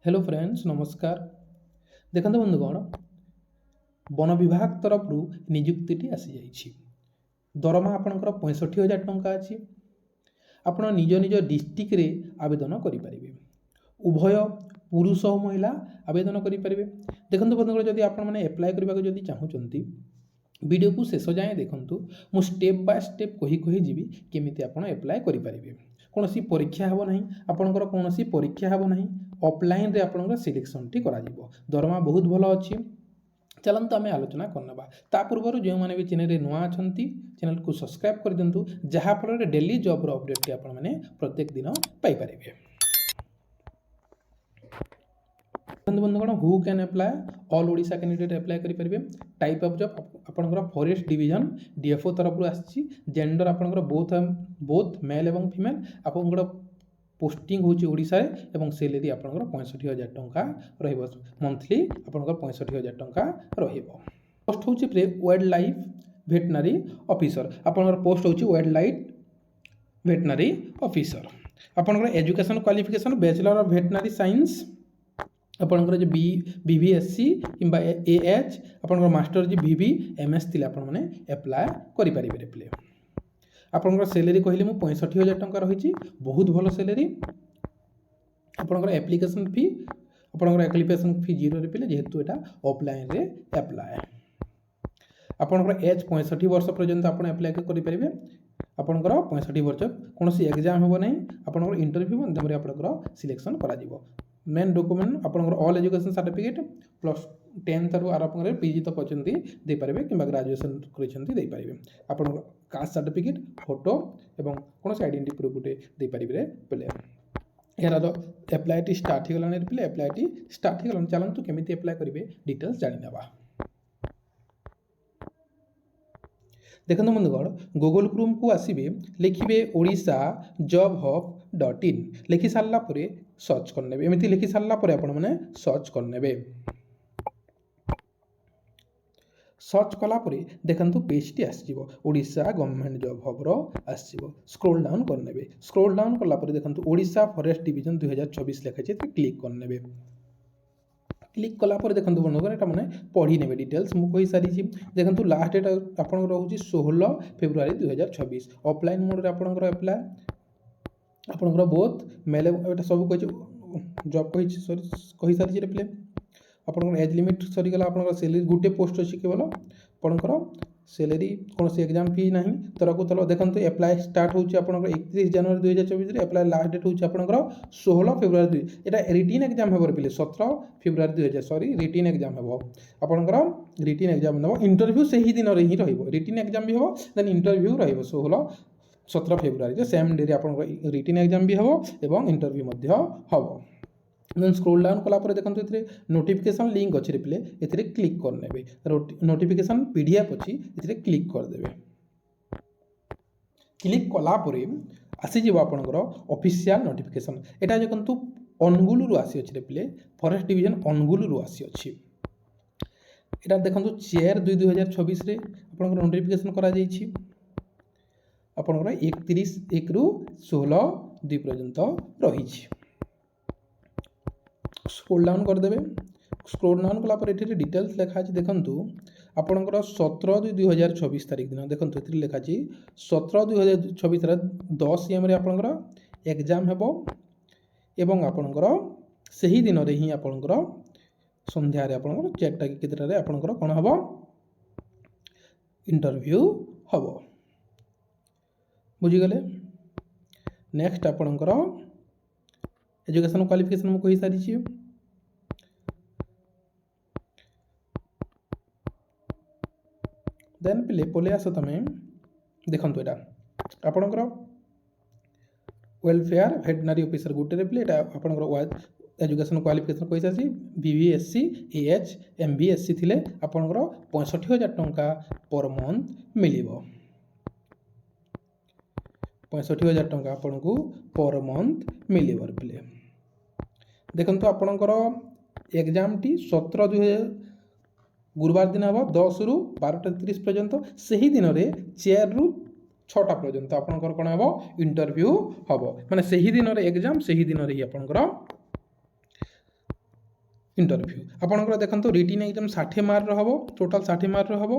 Hello friends नमस्कार। देखते बंधुगण वन विभाग तरफ निजुक्ति आसी जाइए। दरमा आपणकर 65,000 टंका अच्छी। आपण निज निज डिस्ट्रिक्ट रे आवेदन करें। उभय पुरुष और महिला आवेदन करें। देखो बंधुगण जदि आप एप्लाय करने चाहूँगी वीडियो को शेष जाए देखूँ मु स्टेप बाय स्टेप कही जीवी केमिति आपण एप्लाय करें। कौन परीक्षा हे ना आपणकर कौन परीक्षा हे ना ऑफलाइन रे आपणकर सिलेक्शन टी करा जीवो। दरमा बहुत भल अच्छी। चलते आम आलोचना करना ता पूर्व जो मैंने भी चैनल नुआ अच्छा चैनल को सब्सक्राइब कर दिंतु जहाँफल डेली जॉब अपडेट टी आपण मैंने प्रत्येक दिन पाइपर। बंधुगण who can apply all Odisha candidate apply करेंगे। टाइप ऑफ जॉब आपंकर फॉरेस्ट डिवीजन डीएफओ तरफ आसी। जेंडर आपंकर बोथ मेल एवं फीमेल। आपंकर पोस्टिंग होची ओडिशा रे एवं सैलरी आपंकर 65,000 टंका रहिबो। मंथली आपंकर 65,000 टंका रहिबो। पोस्ट होची वाइल्ड लाइफ वेटनरी ऑफिसर। आपंकर पोस्ट होची वाइल्ड लाइफ वेटनरी ऑफिसर। आपंकर education qualification bachelor of veterinary science आपंकर जो बीवीएससी किंबा एएच आपंकर मास्टर जी वीवी एमएस थिले आपण माने अप्लाई करि परिबे। प्ले आपंकर सैलरी कहले मु 65,000 टंका रही। बहुत भल सैलरी। आपंकर एप्लिकेशन फी आपंकर एप्लिकेशन फी 0 रे पिले जेहेतु एटा ऑफलाइन रे अप्लाई। आपंकर एज 65 वर्ष पर्यंत आपण अप्लाई करि परिबे। आपंकर 65 वर्ष कौन एग्जाम हो ना आपंकर इंटरव्यू माध्यम रे आपंकर सिलेक्शन करा जीवो। मेन डॉक्यूमेंट आपंकर all education certificate plus 10th रु आर आपंकर पीजी तक अच्छी दे पारे कि ग्रेजुएशन दे पारे। आपंकर कास्ट सर्टिफिकेट फोटो एवं कौन आइडेंटिटी प्रूफ गोटे दे पारे। पे यार एप्लाय टी स्टार्ट हो गलानी पे एप्लाय टी स्टार्ट हो गलानी। चलतु केमिति एप्लाय करेंगे डिटेल्स जानिनेबा। देखो बंधुगण गूगल क्रोम को आसबे लिखिए ओडिशा जॉब हब .in लिखि सारा सर्च करने। एमती लिखि सारा आपने सर्च करने। सर्च कलापर देखु पेज टी आसो ओडिशा गवर्नमेंट जॉब हब्र आसो। स्क्रोल डाउन करने। स्क्रोल डाउन कलापर देखो ओडिशा फॉरेस्ट डिवीजन 2024 लिखाई क्लिक करने। क्लिक कलापर देखो बंधुगण एटा मैंने पढ़ी ने डिटेल्स मुझे कही सारी। देखो लास्ट डेट आप रोचे 16 फेब्रुआरी 2024। ऑफलाइन मोड आपंकर एप्लाय आपंकर बोथ मेल एटा सब कही जॉब कही सारी। प्ले आपंकर एज लिमिट सरीगला। आपंकर सैलरी गोटे पोस्ट अच्छी केवल आपंकर सैलरी कौन एग्जाम फी ना तरह को तल देखो एप्लाय स्टार्ट होची आपंकर 31 जनवरी 2024। एप्लाय लास्ट डेट होची आपंकर 16 फेब्रुआरी। एटा रिटन एग्जाम हेबर पे 17 फेब्रुआरी 2000 सॉरी रिटन एग्जाम हेबो। आपंकर रिटन एग्जाम हेबो। इंटरव्यू से ही दिन रे ही रहिबो। रिटन एग्जाम भी हेबो देन इंटरव्यू रहिबो 17 फेब्रुआरी सेम डे रे आपंकर रिटन एग्जाम भी हेबो एवं इंटरव्यू मध्य हेबो। देन स्क्रोल डाउन कलापर देखो ये नोटिफिकेशन लिंक अच्छे रिप्ले ए क्लिक करने। नोटिफिकेशन पीडीएफ अच्छी ए क्लिक करदे। क्लिक कलापर आसीज आपंकर ऑफिशियल नोटिफिकेशन। एटा देखो अनुगुल आसी अच्छे रिप्ले फॉरेस्ट डिवीजन अनुगुल आसी अच्छी। एटा देखो 4/2/2026 रे आपंकर नोटिफिकेशन करा जायछि। आपंकर 31 रु 16/2 पर्यंत रही। स्क्रोल डाउन करदे। स्क्रोल डाउन कलापर ये डिटेल्स लिखा देखु आपंकर 17/2/2024 तारीख दिन देखो ये लिखा 17/2/2024 10 AM आपंकर एग्जाम हेबो एवं आपंकर सही दिन रे ही आपंकर संध्या रे आपंकर 4टा कि केतेटा आपंकर कोन हेबो इंटरव्यू हेबो। बुझीगले। नेक्स्ट आपंकर एजुकेशन क्वालिफिकेशन मुझे कही सारी। देन पे पले आस तुम देखो यहाँ आपंकर वेलफेयर वेटनरी ऑफिसर गोटे पे आपंकर एजुकेशन क्वालिफिकेशन कही सारी। बीवीएससी एएच एमबीएससी थिले आपंकर 65,000 टंका पर मंथ मिल। 65,000 टंका आपन को पर मंथ मिल। प्ले देखो आपंकर एग्जाम टी 17 गुरुवार दिन हम 10 रु 12:30 पर्यंत। सही दिन में 4 रु 6टा पर्यंत आपंकर कौन हम इंटरव्यू हम माने सही दिन एग्जाम सही दिन ही आपंकर इंटरव्यू आपणकर देखो रिटन एग्जाम 60 मार्क हम टोटाल 60 मार्क हम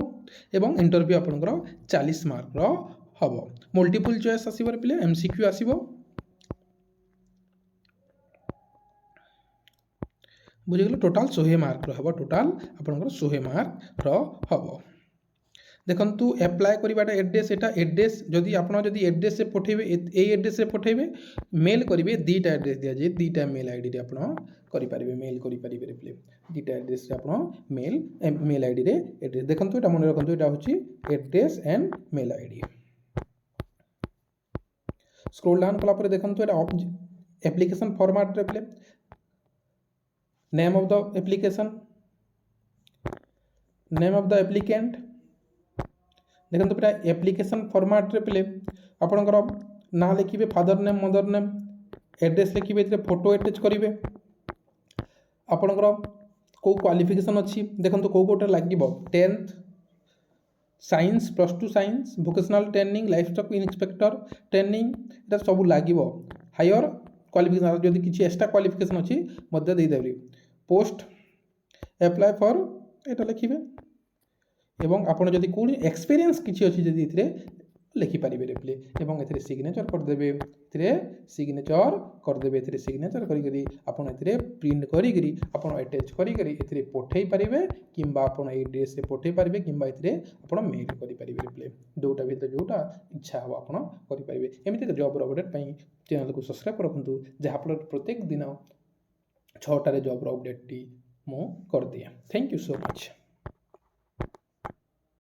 एवं इंटरव्यू आपणकर 40 मार्क हम मल्टीपल चॉइस आसो पिले एमसीक्यू आसो बुझीगल टोटाल 100 मार्क हम टोटाल आपणकर 100 मार्क हम देखु एप्लाय करवाटा एड्रेस एटा एड्रेस जदि आप एड्रेस से पठेबे ए एड्रेस से पठेबे मेल करेंगे दुईटा एड्रेस दि जाए दुईटा मेल आईडी रे आप करेंगे मेल करेंगे दुईटा एड्रेस रे आप मेल आईडी रे एड्रेस देखो ये मन रखु यहाँ हूँ address and mail ID scroll down कला देखो एप्लिकेशन फॉर्मेट रे प्ले name of the application name of the applicant देखो पूरा एप्लिकेशन फॉर्मेट रे पिले आपणकर ना लिखिबे father name mother name address लिखिबे फोटो अटैच करिवे आपणकर को क्वालिफिकेशन अच्छी देखो कौ कोटा लागिबो 10th science +2 science vocational training livestock inspector training एटा सब लागिबो हायर क्वालिफिकेशन जदि किछि एक्स्ट्रा क्वालिफिकेशन अच्छी मध्य दे देबे पोस्ट अप्लाई फॉर एटा लिखिबे एवं आपन जदि कोन एक्सपीरियंस किछि अछि जदि इथरे लिखिपारे रिप्ले एवं एथरे सिग्नेचर करदेवे एथरे सिग्नेचर करदेवे एथरे सिग्नेचर करी आपन एथरे प्रिंट करी आपन अटैच करी एथरे पठेई पारिबे किंबा आपन ए ड्रेस से पठेई पारिबे किंबा एथरे आपन मेल करि पारिबे रिप्ले दोटा भीतर जोटा इच्छा हो आपन करि पारिबे एमिति जॉब अपडेट पई चैनल को सब्सक्राइब रखंतु जहा पर प्रत्येक दिन 6 टारे जॉब अपडेट टी मो कर दिए थैंक यू सो मच।